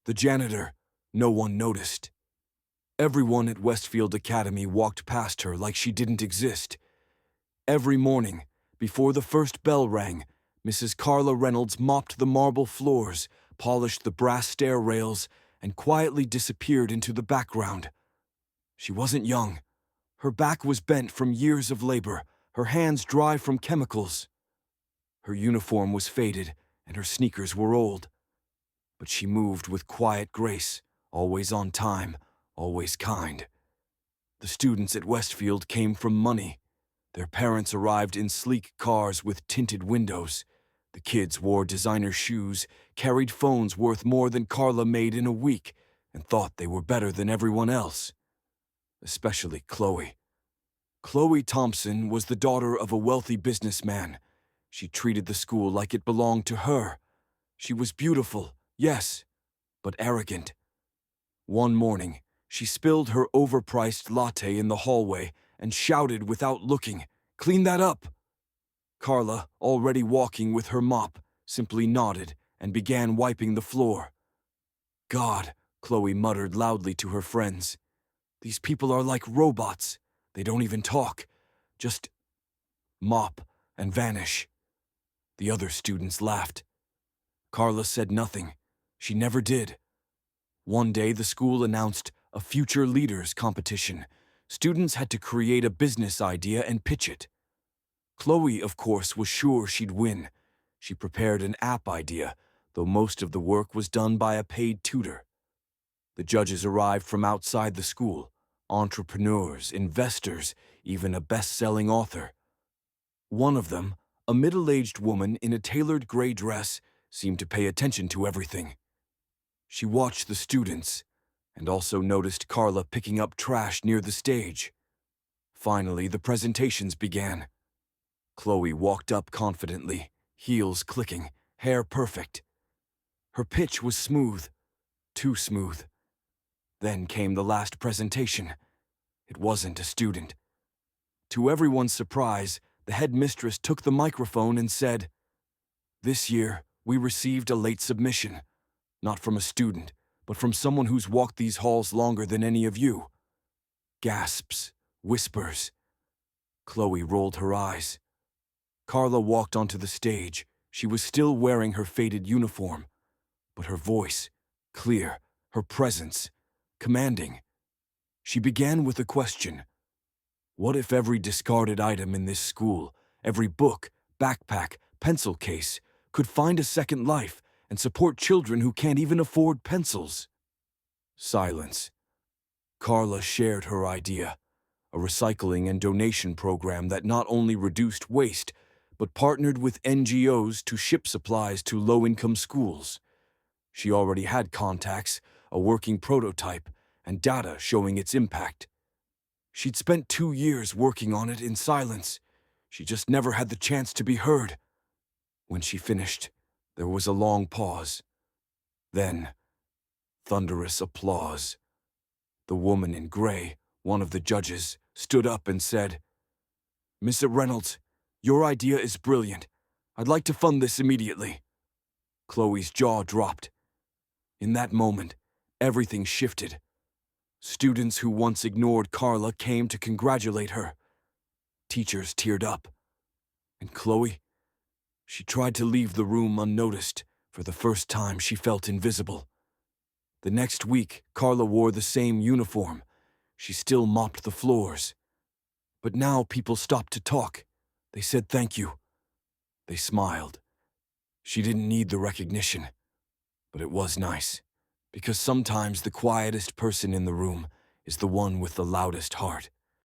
The janitor. No one noticed. Everyone at Westfield Academy walked past her like she didn't exist. Every morning, before the first bell rang, Mrs. Carla Reynolds mopped the marble floors, polished the brass stair rails, and quietly disappeared into the background. She wasn't young. Her back was bent from years of labor, her hands dry from chemicals. Her uniform was faded, and her sneakers were old. But she moved with quiet grace, always on time, always kind. The students at Westfield came from money. Their parents arrived in sleek cars with tinted windows. The kids wore designer shoes, carried phones worth more than Carla made in a week, and thought they were better than everyone else. Especially Chloe. Chloe Thompson was the daughter of a wealthy businessman. She treated the school like it belonged to her. She was beautiful, yes, but arrogant. One morning, she spilled her overpriced latte in the hallway and shouted without looking, "Clean that up!" Carla, already walking with her mop, simply nodded and began wiping the floor. "God," Chloe muttered loudly to her friends. "These people are like robots. They don't even talk. Just mop and vanish." The other students laughed. Carla said nothing. She never did. One day, the school announced a Future Leaders competition. Students had to create a business idea and pitch it. Chloe, of course, was sure she'd win. She prepared an app idea, though most of the work was done by a paid tutor. The judges arrived from outside the school, entrepreneurs, investors, even a best-selling author. One of them, a middle-aged woman in a tailored gray dress, seemed to pay attention to everything. She watched the students, and also noticed Carla picking up trash near the stage. Finally, the presentations began. Chloe walked up confidently, heels clicking, hair perfect. Her pitch was smooth, too smooth. Then came the last presentation. It wasn't a student. To everyone's surprise, the headmistress took the microphone and said, "This year, we received a late submission, not from a student, but from someone who's walked these halls longer than any of you." Gasps, whispers. Chloe rolled her eyes. Carla walked onto the stage. She was still wearing her faded uniform, but her voice, clear, her presence, commanding. She began with a question. What if every discarded item in this school, every book, backpack, pencil case, could find a second life and support children who can't even afford pencils? Silence. Carla shared her idea, a recycling and donation program that not only reduced waste, but partnered with NGOs to ship supplies to low-income schools. She already had contacts, a working prototype, and data showing its impact. She'd spent 2 years working on it in silence. She just never had the chance to be heard. When she finished, there was a long pause. Then, thunderous applause. The woman in gray, one of the judges, stood up and said, "Miss Reynolds, your idea is brilliant. I'd like to fund this immediately." Chloe's jaw dropped. In that moment, everything shifted. Students who once ignored Carla came to congratulate her. Teachers teared up. And Chloe? She tried to leave the room unnoticed. For the first time, she felt invisible. The next week, Carla wore the same uniform. She still mopped the floors. But now people stopped to talk. They said thank you. They smiled. She didn't need the recognition. But it was nice. Because sometimes the quietest person in the room is the one with the loudest heart.